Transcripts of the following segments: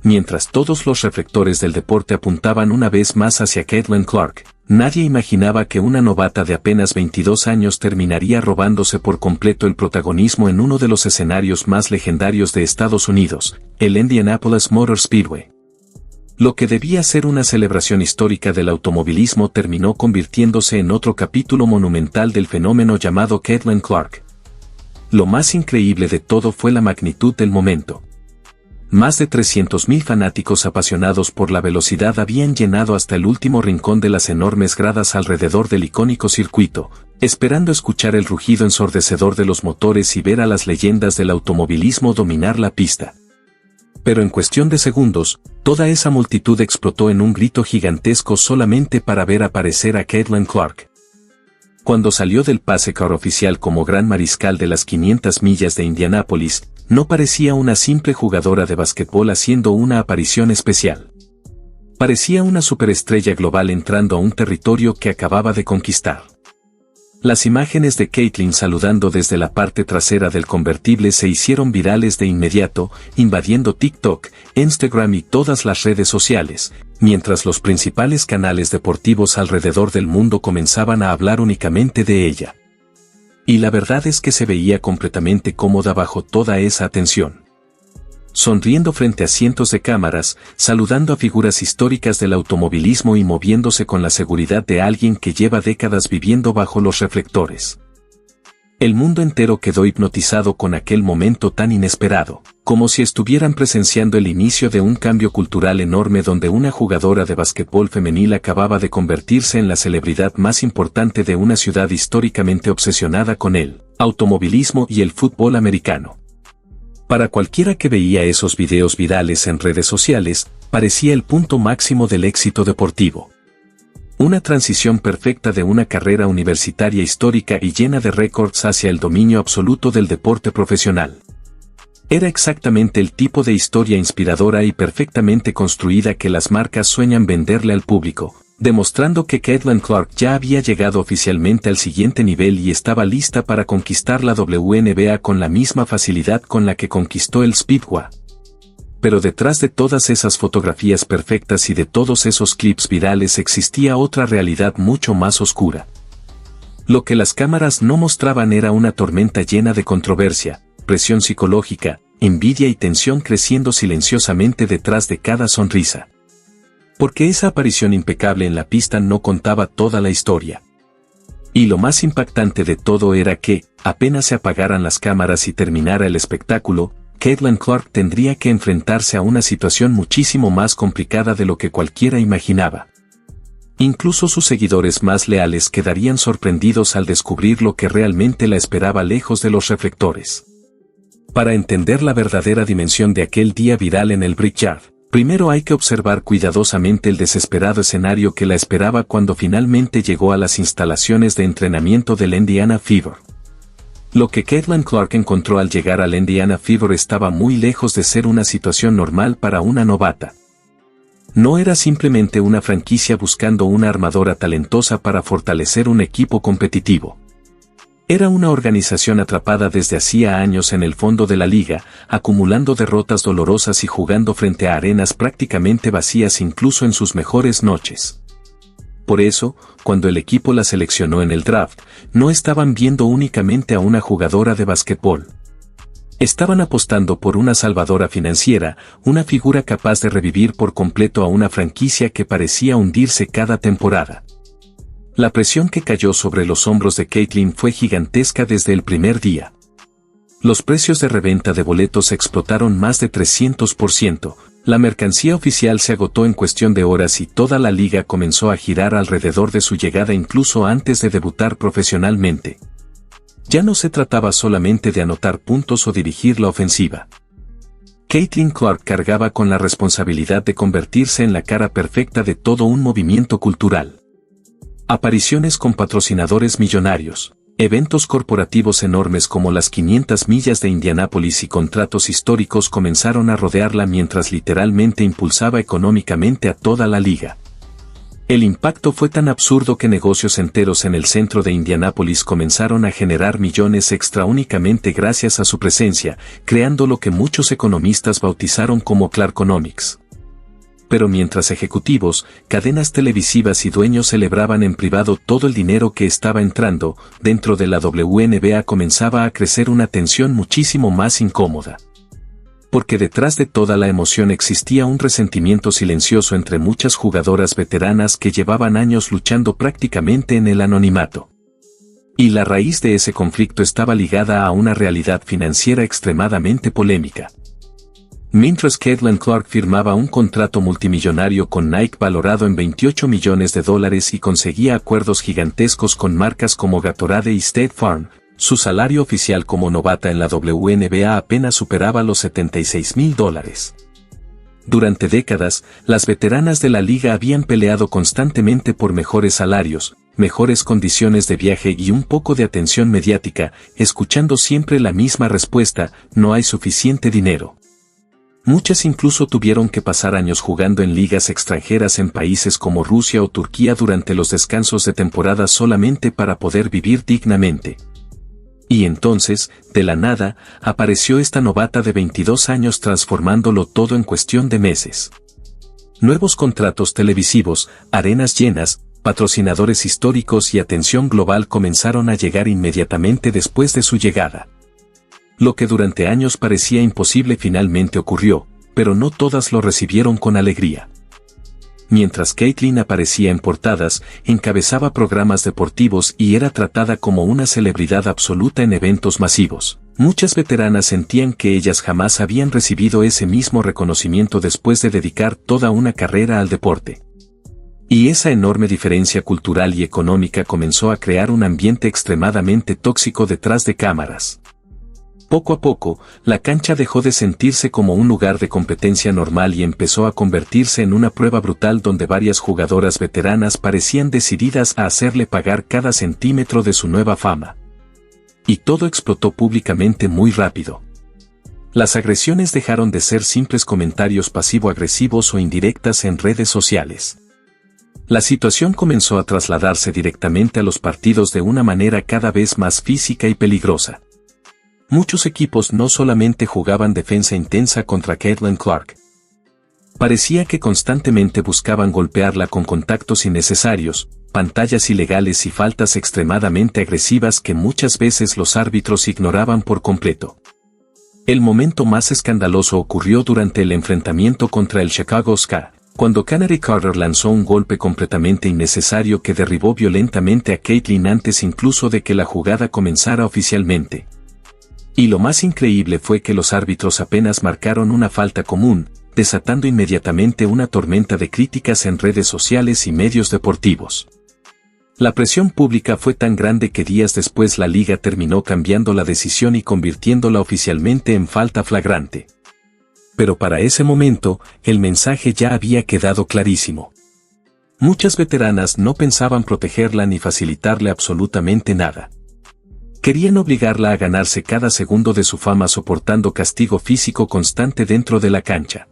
mientras todos los reflectores del deporte apuntaban una vez más hacia Caitlin Clark, nadie imaginaba que una novata de apenas 22 años terminaría robándose por completo el protagonismo en uno de los escenarios más legendarios de Estados Unidos, el Indianapolis Motor Speedway. Lo que debía ser una celebración histórica del automovilismo terminó convirtiéndose en otro capítulo monumental del fenómeno llamado Caitlin Clark. Lo más increíble de todo fue la magnitud del momento. Más de 300.000 fanáticos apasionados por la velocidad habían llenado hasta el último rincón de las enormes gradas alrededor del icónico circuito, esperando escuchar el rugido ensordecedor de los motores y ver a las leyendas del automovilismo dominar la pista. Pero en cuestión de segundos, toda esa multitud explotó en un grito gigantesco solamente para ver aparecer a Caitlin Clark. Cuando salió del pase car oficial como gran mariscal de las 500 millas de Indianápolis, no parecía una simple jugadora de basquetbol haciendo una aparición especial. Parecía una superestrella global entrando a un territorio que acababa de conquistar. Las imágenes de Caitlin saludando desde la parte trasera del convertible se hicieron virales de inmediato, invadiendo TikTok, Instagram y todas las redes sociales, mientras los principales canales deportivos alrededor del mundo comenzaban a hablar únicamente de ella. Y la verdad es que se veía completamente cómoda bajo toda esa atención. Sonriendo frente a cientos de cámaras, saludando a figuras históricas del automovilismo y moviéndose con la seguridad de alguien que lleva décadas viviendo bajo los reflectores. El mundo entero quedó hipnotizado con aquel momento tan inesperado, como si estuvieran presenciando el inicio de un cambio cultural enorme donde una jugadora de basquetbol femenil acababa de convertirse en la celebridad más importante de una ciudad históricamente obsesionada con el automovilismo y el fútbol americano. Para cualquiera que veía esos videos virales en redes sociales, parecía el punto máximo del éxito deportivo. Una transición perfecta de una carrera universitaria histórica y llena de récords hacia el dominio absoluto del deporte profesional. Era exactamente el tipo de historia inspiradora y perfectamente construida que las marcas sueñan venderle al público, demostrando que Caitlin Clark ya había llegado oficialmente al siguiente nivel y estaba lista para conquistar la WNBA con la misma facilidad con la que conquistó el Speedway. Pero detrás de todas esas fotografías perfectas y de todos esos clips virales existía otra realidad mucho más oscura. Lo que las cámaras no mostraban era una tormenta llena de controversia, presión psicológica, envidia y tensión creciendo silenciosamente detrás de cada sonrisa. Porque esa aparición impecable en la pista no contaba toda la historia. Y lo más impactante de todo era que, apenas se apagaran las cámaras y terminara el espectáculo, Caitlin Clark tendría que enfrentarse a una situación muchísimo más complicada de lo que cualquiera imaginaba. Incluso sus seguidores más leales quedarían sorprendidos al descubrir lo que realmente la esperaba lejos de los reflectores. Para entender la verdadera dimensión de aquel día viral en el Brickyard, primero hay que observar cuidadosamente el desesperado escenario que la esperaba cuando finalmente llegó a las instalaciones de entrenamiento del Indiana Fever. Lo que Caitlin Clark encontró al llegar al Indiana Fever estaba muy lejos de ser una situación normal para una novata. No era simplemente una franquicia buscando una armadora talentosa para fortalecer un equipo competitivo. Era una organización atrapada desde hacía años en el fondo de la liga, acumulando derrotas dolorosas y jugando frente a arenas prácticamente vacías incluso en sus mejores noches. Por eso, cuando el equipo la seleccionó en el draft, no estaban viendo únicamente a una jugadora de basquetbol. Estaban apostando por una salvadora financiera, una figura capaz de revivir por completo a una franquicia que parecía hundirse cada temporada. La presión que cayó sobre los hombros de Caitlin fue gigantesca desde el primer día. Los precios de reventa de boletos explotaron más de 300%, la mercancía oficial se agotó en cuestión de horas y toda la liga comenzó a girar alrededor de su llegada incluso antes de debutar profesionalmente. Ya no se trataba solamente de anotar puntos o dirigir la ofensiva. Caitlin Clark cargaba con la responsabilidad de convertirse en la cara perfecta de todo un movimiento cultural. Apariciones con patrocinadores millonarios, eventos corporativos enormes como las 500 millas de Indianápolis y contratos históricos comenzaron a rodearla mientras literalmente impulsaba económicamente a toda la liga. El impacto fue tan absurdo que negocios enteros en el centro de Indianápolis comenzaron a generar millones extra únicamente gracias a su presencia, creando lo que muchos economistas bautizaron como Clarkonomics. Pero mientras ejecutivos, cadenas televisivas y dueños celebraban en privado todo el dinero que estaba entrando, dentro de la WNBA comenzaba a crecer una tensión muchísimo más incómoda. Porque detrás de toda la emoción existía un resentimiento silencioso entre muchas jugadoras veteranas que llevaban años luchando prácticamente en el anonimato. Y la raíz de ese conflicto estaba ligada a una realidad financiera extremadamente polémica. Mientras Caitlin Clark firmaba un contrato multimillonario con Nike valorado en $28 millones y conseguía acuerdos gigantescos con marcas como Gatorade y State Farm, su salario oficial como novata en la WNBA apenas superaba los $76,000. Durante décadas, las veteranas de la liga habían peleado constantemente por mejores salarios, mejores condiciones de viaje y un poco de atención mediática, escuchando siempre la misma respuesta: no hay suficiente dinero. Muchas incluso tuvieron que pasar años jugando en ligas extranjeras en países como Rusia o Turquía durante los descansos de temporada solamente para poder vivir dignamente. Y entonces, de la nada, apareció esta novata de 22 años transformándolo todo en cuestión de meses. Nuevos contratos televisivos, arenas llenas, patrocinadores históricos y atención global comenzaron a llegar inmediatamente después de su llegada. Lo que durante años parecía imposible finalmente ocurrió, pero no todas lo recibieron con alegría. Mientras Caitlin aparecía en portadas, encabezaba programas deportivos y era tratada como una celebridad absoluta en eventos masivos, muchas veteranas sentían que ellas jamás habían recibido ese mismo reconocimiento después de dedicar toda una carrera al deporte. Y esa enorme diferencia cultural y económica comenzó a crear un ambiente extremadamente tóxico detrás de cámaras. Poco a poco, la cancha dejó de sentirse como un lugar de competencia normal y empezó a convertirse en una prueba brutal donde varias jugadoras veteranas parecían decididas a hacerle pagar cada centímetro de su nueva fama. Y todo explotó públicamente muy rápido. Las agresiones dejaron de ser simples comentarios pasivo-agresivos o indirectas en redes sociales. La situación comenzó a trasladarse directamente a los partidos de una manera cada vez más física y peligrosa. Muchos equipos no solamente jugaban defensa intensa contra Caitlin Clark. Parecía que constantemente buscaban golpearla con contactos innecesarios, pantallas ilegales y faltas extremadamente agresivas que muchas veces los árbitros ignoraban por completo. El momento más escandaloso ocurrió durante el enfrentamiento contra el Chicago Sky, cuando Canary Carter lanzó un golpe completamente innecesario que derribó violentamente a Caitlin antes incluso de que la jugada comenzara oficialmente. Y lo más increíble fue que los árbitros apenas marcaron una falta común, desatando inmediatamente una tormenta de críticas en redes sociales y medios deportivos. La presión pública fue tan grande que días después la liga terminó cambiando la decisión y convirtiéndola oficialmente en falta flagrante. Pero para ese momento, el mensaje ya había quedado clarísimo. Muchas veteranas no pensaban protegerla ni facilitarle absolutamente nada. Querían obligarla a ganarse cada segundo de su fama soportando castigo físico constante dentro de la cancha.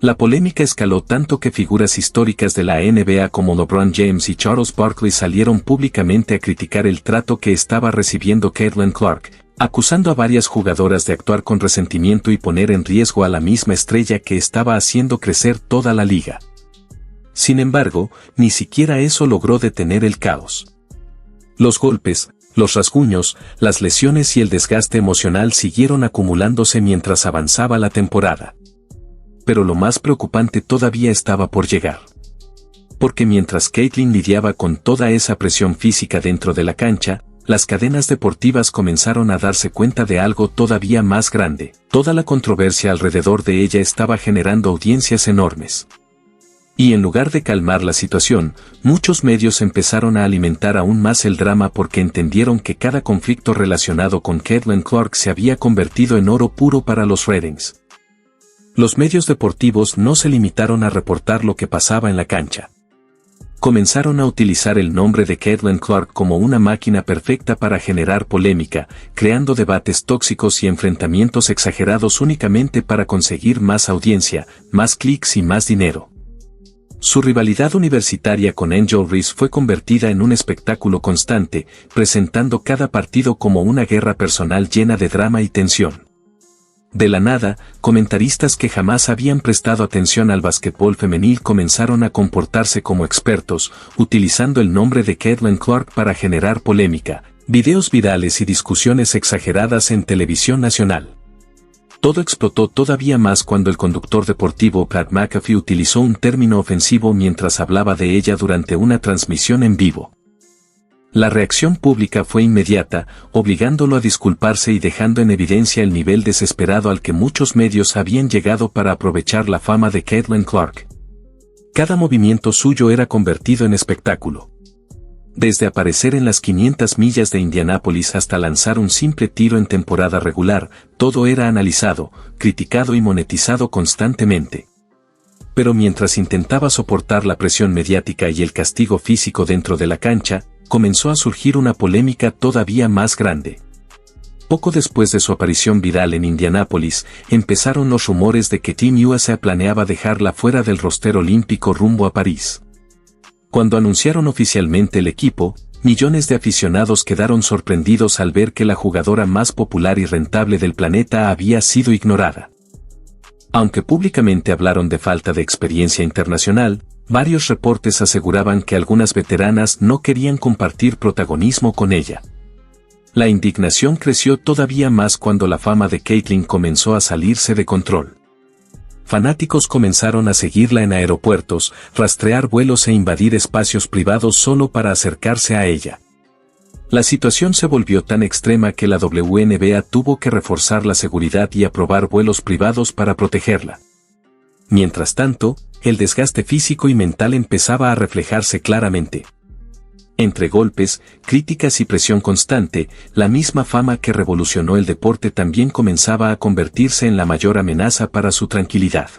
La polémica escaló tanto que figuras históricas de la NBA como LeBron James y Charles Barkley salieron públicamente a criticar el trato que estaba recibiendo Caitlin Clark, acusando a varias jugadoras de actuar con resentimiento y poner en riesgo a la misma estrella que estaba haciendo crecer toda la liga. Sin embargo, ni siquiera eso logró detener el caos. Los golpes, los rasguños, las lesiones y el desgaste emocional siguieron acumulándose mientras avanzaba la temporada. Pero lo más preocupante todavía estaba por llegar. Porque mientras Caitlin lidiaba con toda esa presión física dentro de la cancha, las cadenas deportivas comenzaron a darse cuenta de algo todavía más grande. Toda la controversia alrededor de ella estaba generando audiencias enormes. Y en lugar de calmar la situación, muchos medios empezaron a alimentar aún más el drama porque entendieron que cada conflicto relacionado con Caitlin Clark se había convertido en oro puro para los ratings. Los medios deportivos no se limitaron a reportar lo que pasaba en la cancha. Comenzaron a utilizar el nombre de Caitlin Clark como una máquina perfecta para generar polémica, creando debates tóxicos y enfrentamientos exagerados únicamente para conseguir más audiencia, más clics y más dinero. Su rivalidad universitaria con Angel Reese fue convertida en un espectáculo constante, presentando cada partido como una guerra personal llena de drama y tensión. De la nada, comentaristas que jamás habían prestado atención al basquetbol femenil comenzaron a comportarse como expertos, utilizando el nombre de Caitlin Clark para generar polémica, videos virales y discusiones exageradas en televisión nacional. Todo explotó todavía más cuando el conductor deportivo Pat McAfee utilizó un término ofensivo mientras hablaba de ella durante una transmisión en vivo. La reacción pública fue inmediata, obligándolo a disculparse y dejando en evidencia el nivel desesperado al que muchos medios habían llegado para aprovechar la fama de Caitlin Clark. Cada movimiento suyo era convertido en espectáculo. Desde aparecer en las 500 millas de Indianápolis hasta lanzar un simple tiro en temporada regular, todo era analizado, criticado y monetizado constantemente. Pero mientras intentaba soportar la presión mediática y el castigo físico dentro de la cancha, comenzó a surgir una polémica todavía más grande. Poco después de su aparición viral en Indianápolis, empezaron los rumores de que Team USA planeaba dejarla fuera del roster olímpico rumbo a París. Cuando anunciaron oficialmente el equipo, millones de aficionados quedaron sorprendidos al ver que la jugadora más popular y rentable del planeta había sido ignorada. Aunque públicamente hablaron de falta de experiencia internacional, varios reportes aseguraban que algunas veteranas no querían compartir protagonismo con ella. La indignación creció todavía más cuando la fama de Caitlin comenzó a salirse de control. Fanáticos comenzaron a seguirla en aeropuertos, rastrear vuelos e invadir espacios privados solo para acercarse a ella. La situación se volvió tan extrema que la WNBA tuvo que reforzar la seguridad y aprobar vuelos privados para protegerla. Mientras tanto, el desgaste físico y mental empezaba a reflejarse claramente. Entre golpes, críticas y presión constante, la misma fama que revolucionó el deporte también comenzaba a convertirse en la mayor amenaza para su tranquilidad.